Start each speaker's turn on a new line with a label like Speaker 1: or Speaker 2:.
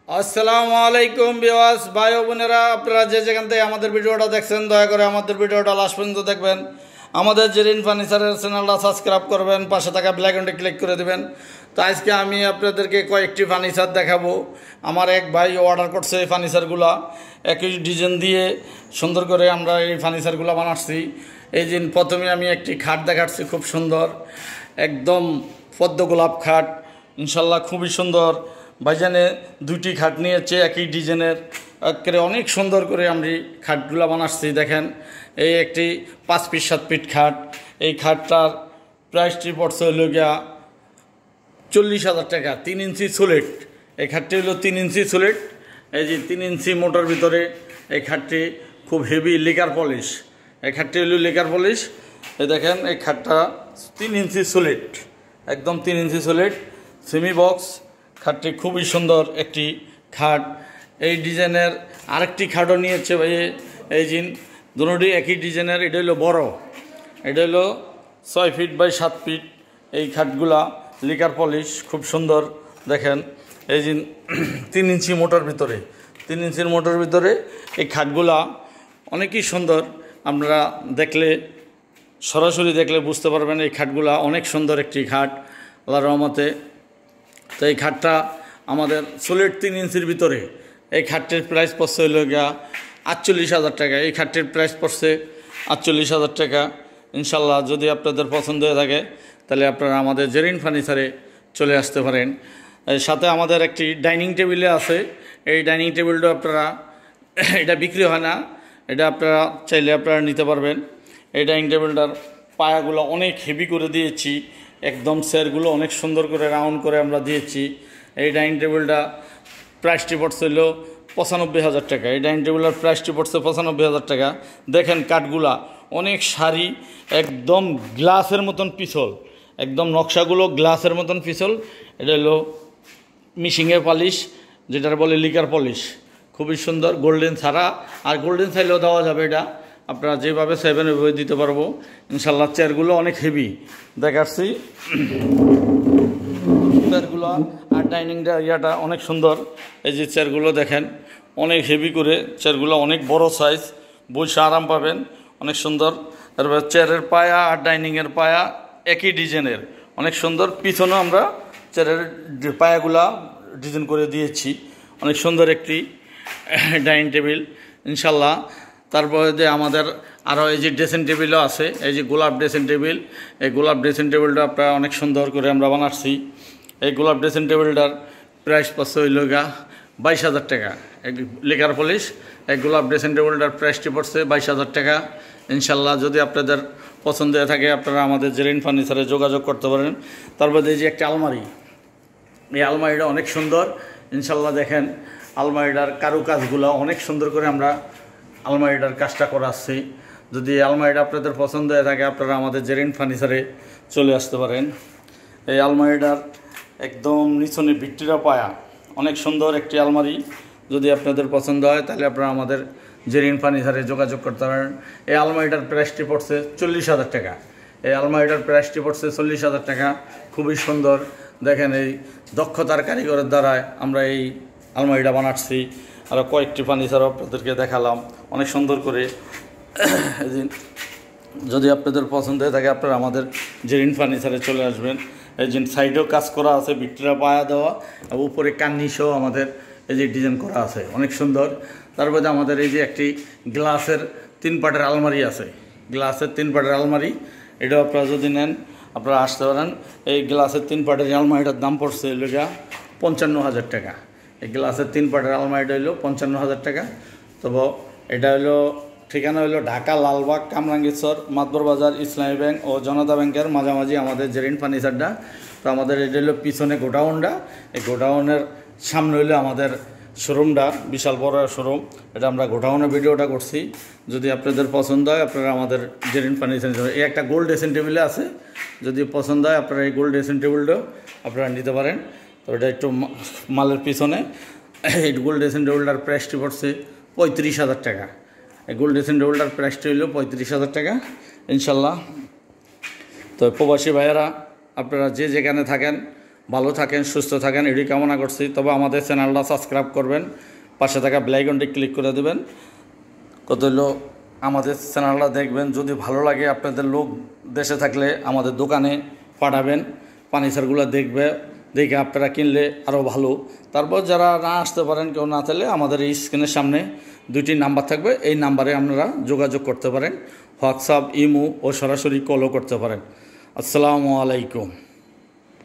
Speaker 1: আসসালামু আলাইকুম ভিউয়ার্স ভাই ও বোনেরা, আপনারা যে যেখান থেকে আমাদের ভিডিওটা দেখছেন দয়া করে আমাদের ভিডিওটা লাস্ট পর্যন্ত দেখবেন। আমাদের জেরিন ফার্নিচারের চ্যানেলটা সাবস্ক্রাইব করবেন, পাশে থাকা বেল আইকনটি ক্লিক করে দেবেন। তো আজকে আমি আপনাদেরকে কয়েকটি ফার্নিচার দেখাবো। আমার এক ভাই অর্ডার করছে এই ফার্নিচারগুলো, একই ডিজাইন দিয়ে সুন্দর করে আমরা এই ফার্নিচারগুলো বানাচ্ছি। এই দিন প্রথমে আমি একটি খাট দেখাচ্ছি, খুব সুন্দর, একদম পদ্ম গোলাপ খাট, ইনশাল্লাহ খুবই সুন্দর। ভাইজানে দুইটি খাট নিয়েছে একই ডিজাইনের, একেবারে অনেক সুন্দর করে আমি খাটগুলো বানাচ্ছি। দেখেন, এই একটি 5 ফিট 7 ফিট খাট। এই খাটটার প্রাইসটি পড়ছে হইল গিয়া 40,000 টাকা। 3 ইঞ্চি সোলেট, এই খাটটি হলো 3 ইঞ্চি সোলেট। এই যে 3 ইঞ্চি মোটর ভিতরে এই খাটটি খুব হেভি লিকার পলিশ। এই খাটটি হলো লিকার পলিশ। এই দেখেন, এই খাটটা 3 ইঞ্চি সোলেট, একদম 3 ইঞ্চি সোলেট সেমি বক্স। খাটটি খুবই সুন্দর একটি খাট। এই ডিজাইনের আরেকটি খাটও নিয়েছে ভাই। এই জিন দুটোটি একই ডিজাইনের। এটা হলো বড়, এটা হলো 6 ফিট বাই 7 ফিট। এই খাটগুলা লিকার পলিশ, খুব সুন্দর। দেখেন, এই জিন 3 ইঞ্চি মোটর ভিতরে, 3 ইঞ্চির মোটর ভিতরে এই খাটগুলা অনেকই সুন্দর। আপনারা দেখলে, সরাসরি দেখলে বুঝতে পারবেন এই খাটগুলা অনেক সুন্দর একটি খাট, আল্লাহর রহমতে। তো এই খাটটা আমাদের সোলিড 3 ইঞ্চির ভিতরে। এই খাটটির প্রাইস পড়ছে হইল গিয়া 48,000 টাকা। এই খাটটির প্রাইস পড়ছে 48,000 টাকা। ইনশাল্লাহ যদি আপনাদের পছন্দ হয়ে থাকে তাহলে আপনারা আমাদের জেরিন ফার্নিচারে চলে আসতে পারেন। এর সাথে আমাদের একটি ডাইনিং টেবিলে আছে। এই ডাইনিং টেবিলটা আপনারা, এটা বিক্রি হয় না, এটা আপনারা চাইলে আপনারা নিতে পারবেন। এই ডাইনিং টেবিলটার পায়াগুলো অনেক হেভি করে দিয়েছি, একদম চেয়ারগুলো অনেক সুন্দর করে রাউন্ড করে আমরা দিয়েছি। এই ডাইনিং টেবিলটা প্রাইসটি পড়ছে হলো 95,000 টাকা। এই ডাইনিং টেবিলের প্রাইসটি পড়ছে 95,000 টাকা। দেখেন, কাঠগুলা অনেক সারি, একদম গ্লাসের মতন পিছল, একদম নকশাগুলো গ্লাসের মতন পিছল। এটা হলো মিশিংয়ের পলিশ, যেটার বলে লিকার পলিশ, খুবই সুন্দর। গোল্ডেন ছাড়া, আর গোল্ডেন চাইলেও দেওয়া যাবে। এটা আপনারা যেভাবে চাইবেন ওইভাবে দিতে পারবো ইনশাল্লাহ। চেয়ারগুলো অনেক হেভি দেখাচ্ছি চেয়ারগুলো, আর ডাইনিংটা ইয়াটা অনেক সুন্দর। এই যে চেয়ারগুলো দেখেন, অনেক হেভি করে চেয়ারগুলো, অনেক বড় সাইজ, বসে আরাম পাবেন, অনেক সুন্দর। তারপর চেয়ারের পায়া আর ডাইনিংয়ের পায়া একই ডিজাইনের, অনেক সুন্দর। পিছনেও আমরা চেয়ারের পায়াগুলা ডিজাইন করে দিয়েছি, অনেক সুন্দর একটি ডাইনিং টেবিল ইনশাল্লাহ। তারপরে যে আমাদের আরও এই যে ড্রেসিং টেবিলও আছে, এই যে গোলাপ ড্রেসিং টেবিল। এই গোলাপ ড্রেসিং টেবিলটা আপনারা অনেক সুন্দর করে আমরা বানাচ্ছি। এই গোলাপ ড্রেসিং টেবিলটার প্রাইস পড়ছে হইল গা 22,000 টাকা। এক লিকার পলিশ, এই গোলাপ ড্রেসিং টেবিলটার প্রাইসটি পড়ছে 22,000 টাকা। ইনশাল্লাহ যদি আপনাদের পছন্দ হয়ে থাকে আপনারা আমাদের জেরিন ফার্নিচারে যোগাযোগ করতে পারেন। তারপরে এই যে একটা আলমারি, এই আলমারিটা অনেক সুন্দর ইনশাল্লাহ। দেখেন, আলমারিটার কারুকাজগুলো অনেক সুন্দর করে আমরা আলমারিটার কাজটা করাচ্ছি। যদি আলমারিটা আপনাদের পছন্দ হয়ে থাকে আপনারা আমাদের জেরিন ফার্নিচারে চলে আসতে পারেন। এই আলমারিটার একদম নিচনে ভিক্টোরিয়া পায়া, অনেক সুন্দর একটি আলমারি। যদি আপনাদের পছন্দ হয় তাহলে আপনারা আমাদের জেরিন ফার্নিচারে যোগাযোগ করতে পারেন। এই আলমারিটার প্রাইসটি পড়ছে 40,000 টাকা। এই আলমারিটার প্রাইসটি পড়ছে 40,000 টাকা, খুবই সুন্দর। দেখেন, এই দক্ষতার কারিগরের দ্বারায় আমরা এই আলমারিটা বানাচ্ছি। আরও কয়েকটি ফার্নিচারও আপনাদেরকে দেখালাম অনেক সুন্দর করে। যদি আপনাদের পছন্দ হয়ে থাকে আপনারা আমাদের জেরিন ফার্নিচারে চলে আসবেন। এই যে সাইডেও কাজ করা আছে, ভিক্টোরিয়া পায়া দেওয়া, উপরে কার্নিশও আমাদের এই যে ডিজাইন করা আছে, অনেক সুন্দর। তারপরে আমাদের এই যে একটি গ্লাসের 3 পার্টের আলমারি আছে, গ্লাসের 3 পার্টের আলমারি। এটাও আপনারা যদি নেন আপনারা আসতে পারেন। এই গ্লাসের 3 পার্টের আলমারিটার দাম পড়ছে হইল গিয়া 55,000 টাকা। এই গ্লাসের 3 পার্টের আলমারিটা হইলো 55,000 টাকা। তবে এটা হলো ঠিকানা হলো ঢাকা লালবাগ, কামরাঙ্গীরচর, মাতবর বাজার, ইসলামী ব্যাংক ও জনতা ব্যাংকের মাঝামাঝি আমাদের জেরিন ফার্নিচারটা। তো আমাদের এটা হলো পিছনে গোডাউনটা, এই গোডাউনের সামনে হইলো আমাদের শোরুমটা, বিশাল বড় শোরুম। এটা আমরা গোডাউনের ভিডিওটা করছি। যদি আপনাদের পছন্দ হয় আপনারা আমাদের জেরিন ফার্নিচার, এই একটা গোল্ড ড্রেসিং টেবিলে আছে, যদি পছন্দ হয় আপনারা এই গোল্ড ড্রেসিং টেবিলটাও আপনারা নিতে পারেন। তো এটা একটু মালের পিছনে। এই গোল্ড ড্রেসিং টেবিলটার প্রাইসটি পড়ছে 35,000 টাকা। এই গোল্ড ড্রেসিং টেবিলটার প্রাইসটি হইল 35,000 টাকা ইনশাল্লাহ। তো প্রবাসী ভাইয়েরা আপনারা যে যেখানে থাকেন ভালো থাকেন, সুস্থ থাকেন, এটি কামনা করছি। তবে আমাদের চ্যানেলটা সাবস্ক্রাইব করবেন, পাশে থাকা বেল আইকনটি ক্লিক করে দেবেন। কত হলো আমাদের চ্যানেলটা দেখবেন, যদি ভালো লাগে আপনাদের লোক দেশে থাকলে আমাদের দোকানে পাঠাবেন, ফার্নিচারগুলো দেখে আপনারা কিনলে আরও ভালো। তারপর যারা না আসতে পারেন, কেউ না থাকলে আমাদের এই স্ক্রিনের সামনে 2টি নাম্বার থাকবে, এই নাম্বারে আপনারা যোগাযোগ করতে পারেন, হোয়াটসঅ্যাপ, ইমো ও সরাসরি কলও করতে পারেন। আসসালামু আলাইকুম।